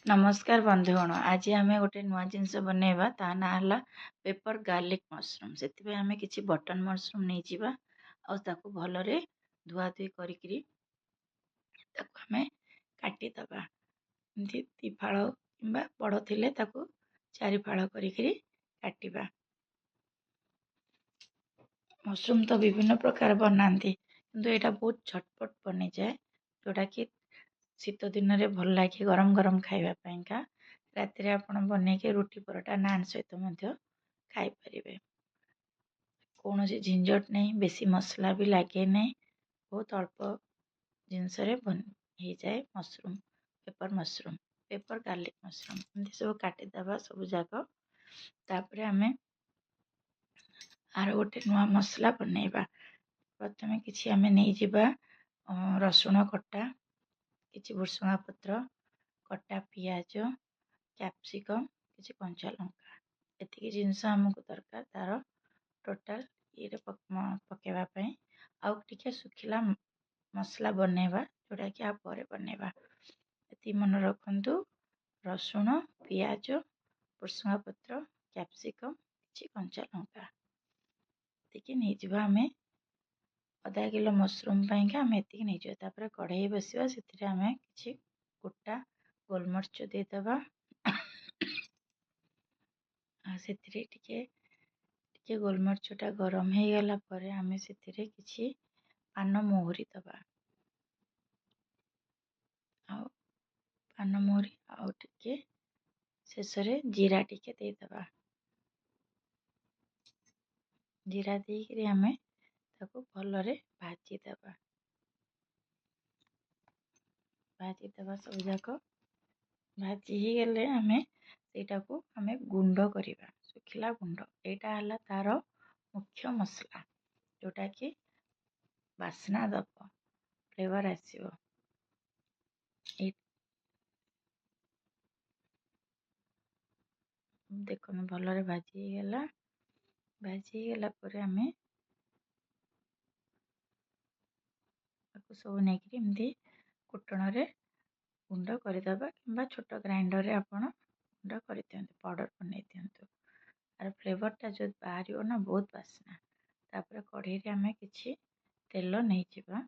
नमस्कार बंधुगण आज आम गोटे नुआ जिनस बनइबा ता ना हला पेपर गार्लिक मशरूम से आम कि बटन मशरूम नहीं जावा आउ भलरे धुआ धुई करी आम काटिदबा एमती दी फाड़ कि बड़ थे चारि फाड़ करी काटिबा। मशरूम तो विभिन्न प्रकार बनाती किंतु यहाँ बहुत झटपट बनी जाए जोटा कि शीत दिन में भल लगे गरम गरम खावापाइंका राति आपड़ बन के रुटी परोटा नान सहित खाईपर। कौन झंझट नहीं, बेसी मसला भी लगे नहीं, बहुत अल्प जिनस बन हो जाए मशरूम पेपर गार्लिक मशरूम एमती सब काटिदबा सब जाक। तापर आम आर गोटे नुआ मसला बनइबा। प्रथम किसी आम नहीं जावा रसुण कटा, किसी भुर्सुंगा पत्र कटा, पियाज, कैप्सिकम, किसी कंचा लंका एतिकी जिनस आमको दरकार तार टोटाल ये पकेवाई आउ टिके सुखिला मसला बनइबा जोटा कि आप बनइबा। ये मन रखु रसुण, पियाज, भुर्सुंगा पत्र, कैप्सिकम, किसी कंचा लंका एतिकी नहीं जावा। आम आधा किलो मशरूम पाइंका आम एतिकी नहीं जावा। तापर कढ़ई बसवा से आम कि गोटा गोलमरिच देदबा से टिके गोलमरिचटा गरम हो गला पर आम से किसी पान मोहरी दबा पान मोहरी आउ टिके शेष जीरा टिके देदबा। जीरा देकर आम ताको भलरे भाजीदबा सब जाक भाजी ही गले आम सेटाको आम गुंड करिबा सुखिला गुंड। एटा हला तार मुख्य मसला जोटा कि बास्ना दब फ्लेवर आसीबो। देख भलरे भाजी गला। भाजी गला पर आम सब नहीं एमती कुटण गुंड करदबा कि छोट ग्राइंडर रे आपण गुंड कर पाउडर बनई दिंतु। आर फ्लेवरटा जो बाहर ना बहुत बास्ना। तापर कढ़ई आम कि तेल नहीं जावा।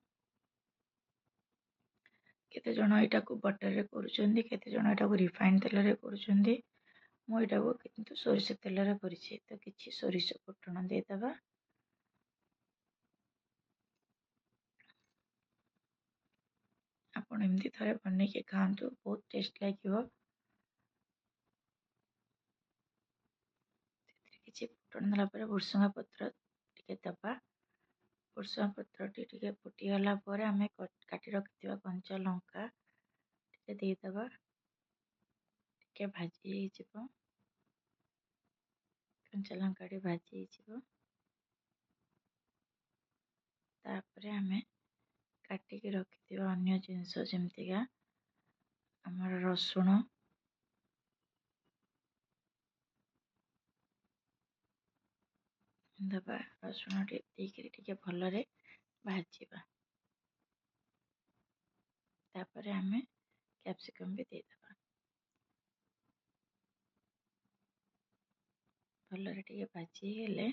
केते जण एटा को बटर रे करूछंदी, केते जण एटा को रिफाइंड तेल रे करूछंदी। मु एटा को किंतु सोरिष तेल रे करिछि तो किछि सोरिष फुटण देदबा। आपण एमती थरे बनै के खांतु बहुत टेस्ट लागिवो। किछि फुटण देला पर भुर्सुंगा पत्र टिके दबा। भुर्सुंगा पत्र टिके फुटी गला पर आम काटी रखिथिबा कंचा लंका टिके देदबा। टिके भाजी हो कंचा लंका टी भाजी हो तापर आम काटिकी रखिथिबा अन्य जिनस जेमतिका हमर रसुण, दबा रसुण टिके भलरे भाजीबा। तापर आम कैप्सिकम भी देदबा भलरे टिके भाजी हेले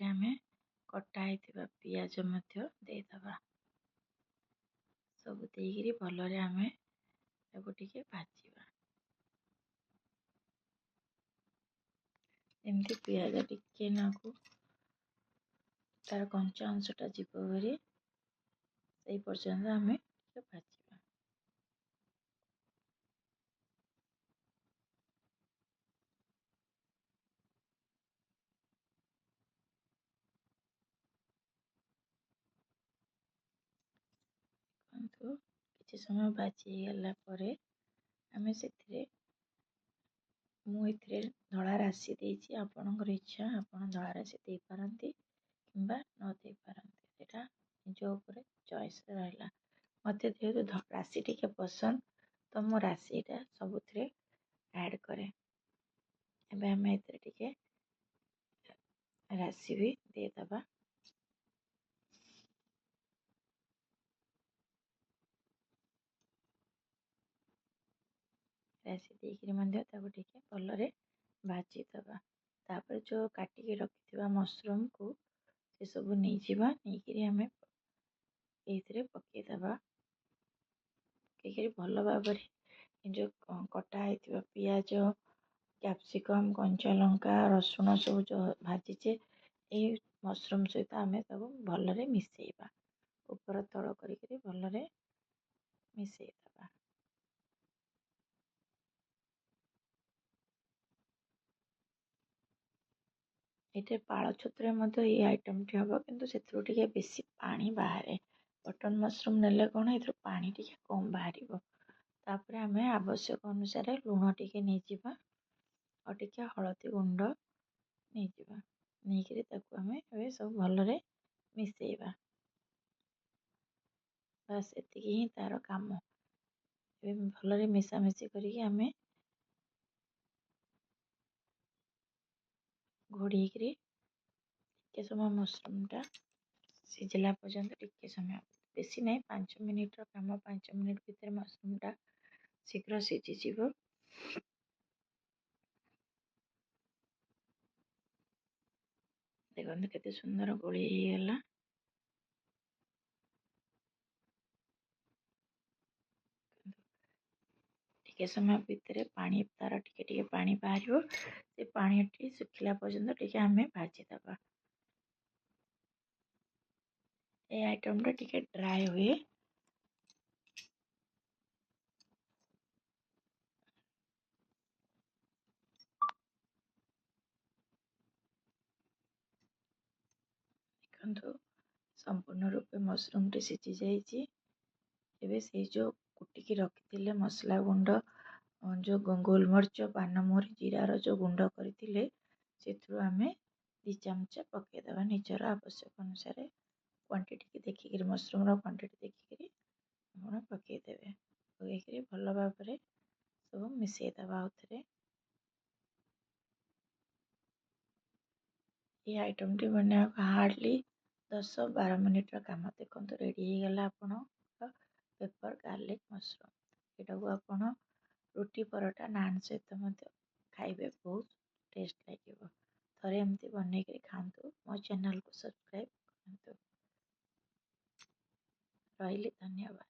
आम कटा होइथिबा पियाज मध्य देदबा। सब देकरी भलरे आम ताको टिके भाजीबा। एमती पियाज टिके नाकु तार कंचा अंशटा जीव भरी से पर्यंत आम टिके भाजीबा। किछि समय भाजी गला परे आम से मुझे धला राशि देछि। आपणकर इच्छा आपण धला राशि दे पारंती किंबा न दे पारंती सेटा निज ऊपर चॉइस रहला। मते जेहेतु राशि टिके पसंद तो मो राशिटा सबुथिरे ऐड करे। एबे आम एते टिके राशि भी देदबा। ରାଶି ଦେଇକିରି ମଧ୍ୟ ତାକୁ ଟିକେ ଭଲରେ ଭାଜିଦେବା। ତାପରେ ଯେଉଁ କାଟିକି ରଖିଥିବା ମସରୁମକୁ ସେସବୁ ନେଇଯିବା, ନେଇକିରି ଆମେ ଏଇଥିରେ ପକେଇଦେବା। ପକେଇକିରି ଭଲ ଭାବରେ ଯେଉଁ କଟା ହେଇଥିବା ପିଆଜ, କ୍ୟାପ୍ସିକମ୍, କଞ୍ଚା ଲଙ୍କା, ରସୁଣ ସବୁ ଯେଉଁ ଭାଜିଛେ ଏଇ ମସରୁମ୍ ସହିତ ଆମେ ତାକୁ ଭଲରେ ମିଶାଇବା। ଉପର ତଳ କରିକିରି ଭଲରେ ମିଶାଇଦେବା। ଏଇଠି ପାଳ ଛତୁରେ ମଧ୍ୟ ଏଇ ଆଇଟମ୍ଟି ହେବ, କିନ୍ତୁ ସେଥିରୁ ଟିକେ ବେଶୀ ପାଣି ବାହାରେ। ବଟନ୍ ମସରୁମ୍ ନେଲେ କ'ଣ ଏଥିରୁ ପାଣି ଟିକେ କମ୍ ବାହାରିବ। ତାପରେ ଆମେ ଆବଶ୍ୟକ ଅନୁସାରେ ଲୁଣ ଟିକେ ନେଇଯିବା ଆଉ ଟିକେ ହଳଦୀ ଗୁଣ୍ଡ ନେଇଯିବା। ନେଇକିରି ତାକୁ ଆମେ ଏବେ ସବୁ ଭଲରେ ମିଶାଇବା। ବାସ୍ ଏତିକି ହିଁ ତା'ର କାମ। ଏବେ ଭଲରେ ମିଶାମିଶି କରିକି ଆମେ ଘୋଡ଼େଇକିରି ଟିକେ ସମୟ ମସରୁମ୍ଟା ସିଝିଲା ପର୍ଯ୍ୟନ୍ତ ଟିକେ ସମୟ, ବେଶୀ ନାହିଁ 5 ମିନିଟ୍ର କାମ, 5 ମିନିଟ୍ ଭିତରେ ମସରୁମ୍ଟା ଶୀଘ୍ର ସିଝିଯିବ। ଦେଖନ୍ତୁ କେତେ ସୁନ୍ଦର ଗୋଳେଇ ହେଇଗଲା। ଟିକେ ସମୟ ଭିତରେ ପାଣି ତା'ର ଟିକେ ପାଣି ବାହାରିବ। ସେ ପାଣିଟି ଶୁଖିଲା ପର୍ଯ୍ୟନ୍ତ ଟିକେ ଆମେ ଭାଜିଦେବା। ଏ ଆଇଟମ୍ଟା ଟିକେ ଡ୍ରାଏ ହୁଏ। ଦେଖନ୍ତୁ ସମ୍ପୂର୍ଣ୍ଣ ରୂପେ ମସରୁମ୍ଟି ସିଝି ଯାଇଛି। ଏବେ ସେଇ ଯେଉଁ କୁଟିକି ରଖିଥିଲେ ମସଲା ଗୁଣ୍ଡ, ଯେଉଁ ଗୋଲମରିଚ, ପାନମହୁରି, ଜିରାର ଯେଉଁ ଗୁଣ୍ଡ କରିଥିଲେ ସେଥିରୁ ଆମେ 2 ଚାମଚ ପକାଇଦେବା। ନିଜର ଆବଶ୍ୟକ ଅନୁସାରେ କ୍ୱାଣ୍ଟିଟି ଦେଖିକିରି, ମସରୁମ୍ର କ୍ୱାଣ୍ଟିଟି ଦେଖିକିରି ଆପଣ ପକାଇଦେବେ। ପକାଇକିରି ଭଲ ଭାବରେ ସବୁ ମିଶାଇଦେବା। ଆଉଥରେ এই ଆଇଟମ୍ଟି ବନେଇବାକୁ ହାର୍ଡ଼ଲି 10-12 ମିନିଟ୍ର କାମ। ଦେଖନ୍ତୁ ରେଡ଼ି ହେଇଗଲା ଆପଣଙ୍କର ପେପର୍ ଗାର୍ଲିକ୍ ମସରୁମ୍। ଏଇଟାକୁ ଆପଣ ରୁଟି, ପରଟା, ନାନ୍ ସହିତ ମଧ୍ୟ ଖାଇବେ, ବହୁତ ଟେଷ୍ଟ ଲାଗିବ। ଥରେ ଏମିତି ବନେଇକିରି ଖାଆନ୍ତୁ। ମୋ ଚ୍ୟାନେଲ୍କୁ ସବସ୍କ୍ରାଇବ୍ କରନ୍ତୁ। ରହିଲି, ଧନ୍ୟବାଦ।